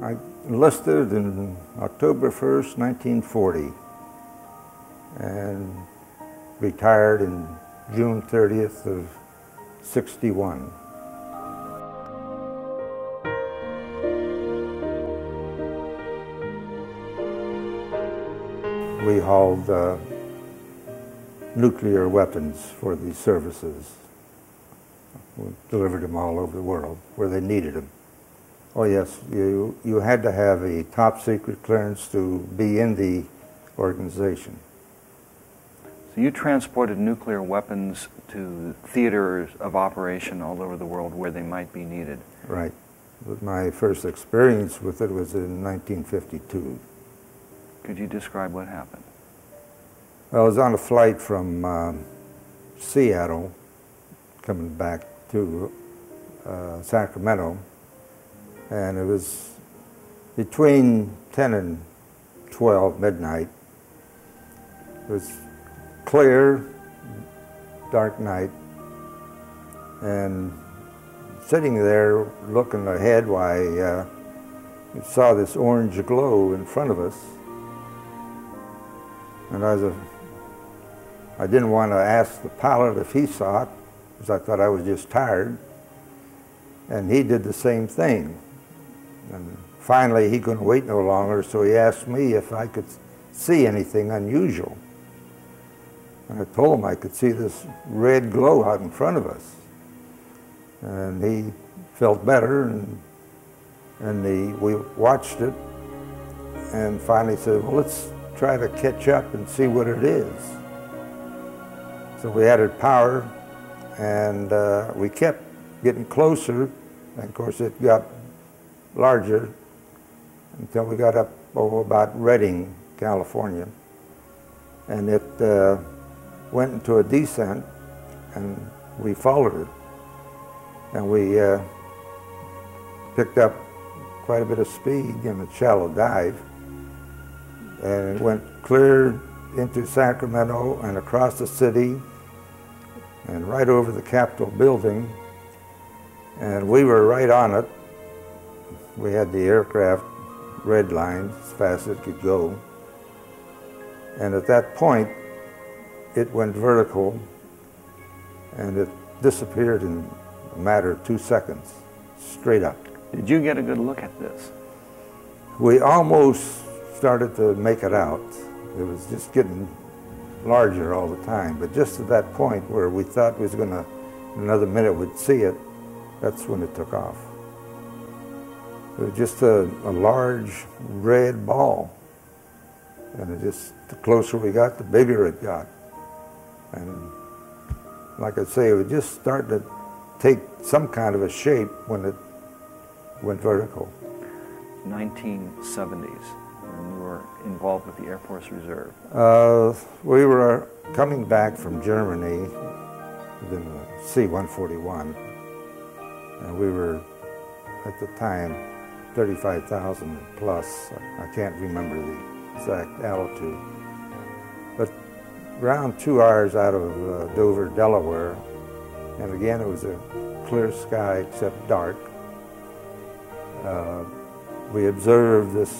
I enlisted in October 1st, 1940, and retired in June 30th of 61. We hauled nuclear weapons for these services. We delivered them all over the world where they needed them. Oh yes, you had to have a top secret clearance to be in the organization. So you transported nuclear weapons to theaters of operation all over the world where they might be needed. Right. But my first experience with it was in 1952. Could you describe what happened? I was on a flight from Seattle coming back to Sacramento, and it was between 10 and 12 midnight. It was clear, dark night, and sitting there looking ahead, why we saw this orange glow in front of us, and I didn't want to ask the pilot if he saw it, because I thought I was just tired, and he did the same thing. And finally, he couldn't wait no longer, so he asked me if I could see anything unusual. And I told him I could see this red glow out in front of us. And he felt better, and we watched it, and finally said, well, let's try to catch up and see what it is. So we added power, and we kept getting closer, and of course it got larger until we got up about Redding, California, and it went into a descent, and we followed it, and we picked up quite a bit of speed in a shallow dive, and it went clear into Sacramento and across the city and right over the Capitol building, and we were right on it. We had the aircraft red line as fast as it could go, and at that point it went vertical, and it disappeared in a matter of 2 seconds, straight up. Did you get a good look at this? We almost started to make it out. It was just getting larger all the time, but just at that point where we thought we was going to, in another minute we'd see it, that's when it took off. It was just a large red ball, and it just, the closer we got, the bigger it got. And like I say, it was just starting to take some kind of a shape when it went vertical. 1970s, when you were involved with the Air Force Reserve. We were coming back from Germany in the C-141, and we were, at the time, 35,000 plus. I can't remember the exact altitude. But around 2 hours out of Dover, Delaware, and again it was a clear sky except dark. We observed this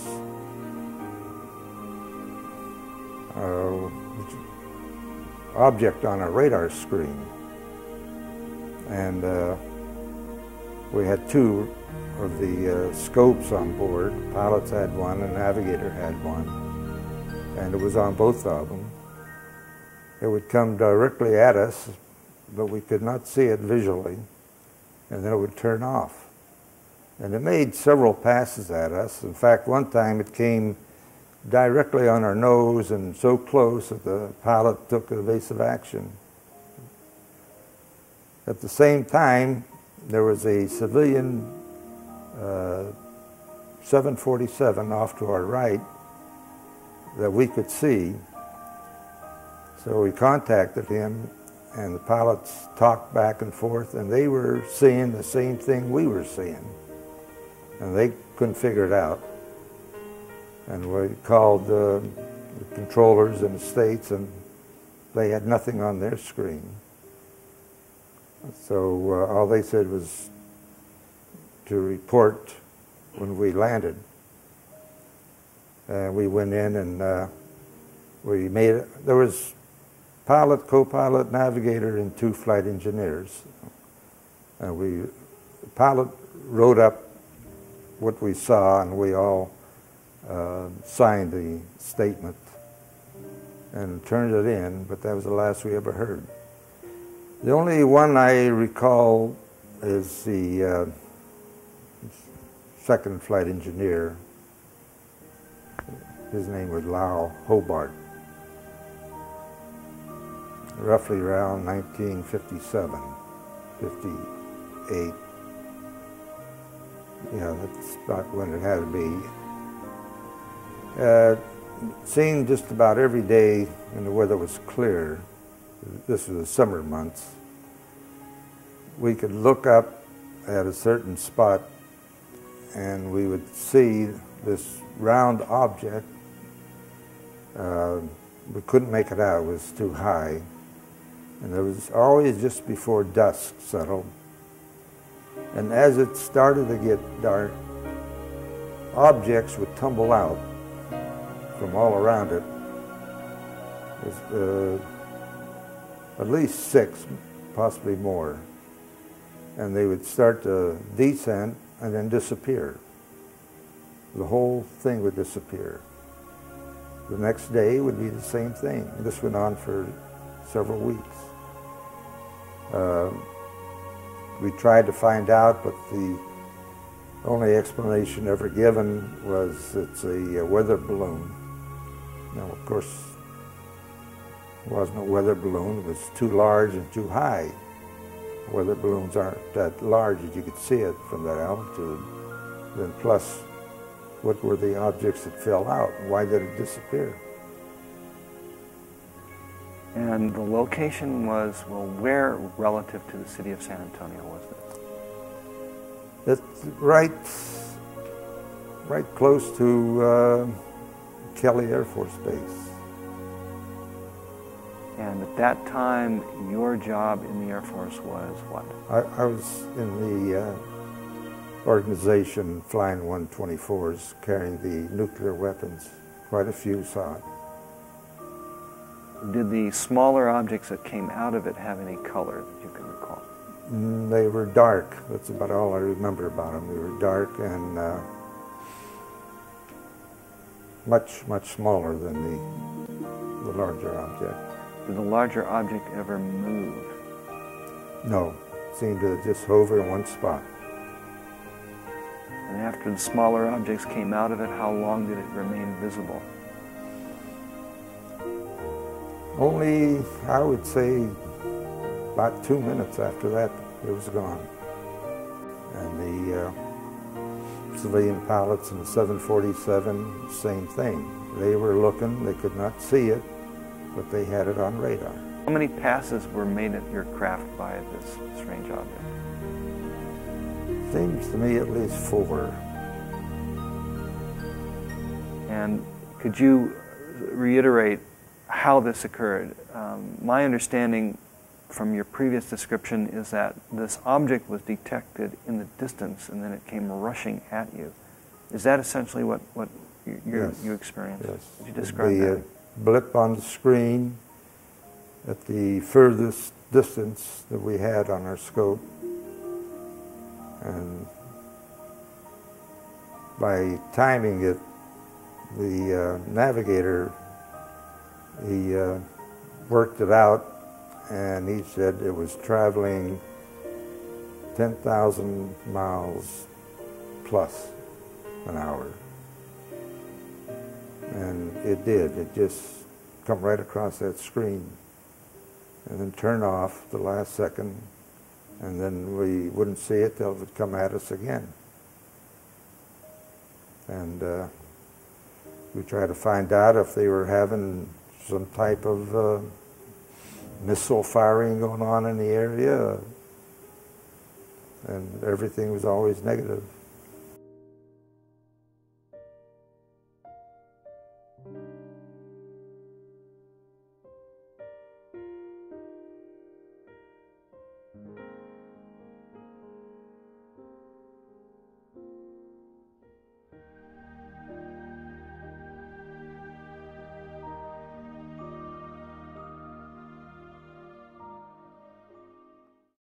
object on a radar screen, and we had two of the scopes on board. Pilots had one, and navigator had one, and it was on both of them. It would come directly at us, but we could not see it visually, and then it would turn off. And it made several passes at us. In fact, one time it came directly on our nose and so close that the pilot took evasive action. At the same time, there was a civilian 747 off to our right that we could see. So we contacted him, and the pilots talked back and forth, and they were seeing the same thing we were seeing. And they couldn't figure it out. And we called the controllers in the States, and they had nothing on their screen. So all they said was to report when we landed. We went in and we made it. There was pilot, co-pilot, navigator, and 2 flight engineers. And the pilot wrote up what we saw, and we all signed the statement and turned it in, but that was the last we ever heard. The only one I recall is the second flight engineer. His name was Lau Hobart. Roughly around 1957, 58. Yeah, that's about when it had to be. Seen just about every day when the weather was clear. This was the summer months. We could look up at a certain spot and we would see this round object. We couldn't make it out, it was too high. And it was always just before dusk settled. And as it started to get dark, objects would tumble out from all around it. There's, at least 6, possibly more. And they would start to descend and then disappear. The whole thing would disappear. The next day would be the same thing. This went on for several weeks. We tried to find out, but the only explanation ever given was it's a weather balloon. Now, of course, it wasn't a weather balloon. It was too large and too high. Weather balloons aren't that large that you could see it from that altitude. Then plus, what were the objects that fell out? Why did it disappear? And the location was, well, where relative to the city of San Antonio was this? It's right close to Kelly Air Force Base. And at that time, your job in the Air Force was what? I was in the organization flying 124s, carrying the nuclear weapons. Quite a few saw it. Did the smaller objects that came out of it have any color that you can recall? They were dark. That's about all I remember about them. They were dark and much, much smaller than the larger object. Did the larger object ever move? No. It seemed to just hover in one spot. And after the smaller objects came out of it, how long did it remain visible? Only, I would say, about 2 minutes after that, it was gone. And the civilian pilots in the 747, same thing. They were looking, they could not see it, but they had it on radar. How many passes were made at your craft by this strange object? Seems to me at least 4. And could you reiterate how this occurred? My understanding from your previous description is that this object was detected in the distance and then it came rushing at you. Is that essentially what you experienced? Yes. Could you describe the that? Blip on the screen at the furthest distance that we had on our scope. And by timing it, the navigator, he worked it out, and he said it was traveling 10,000 miles plus an hour. And it did. It just come right across that screen and then turn off the last second, and then we wouldn't see it till it would come at us again. And we tried to find out if they were having some type of missile firing going on in the area, and everything was always negative.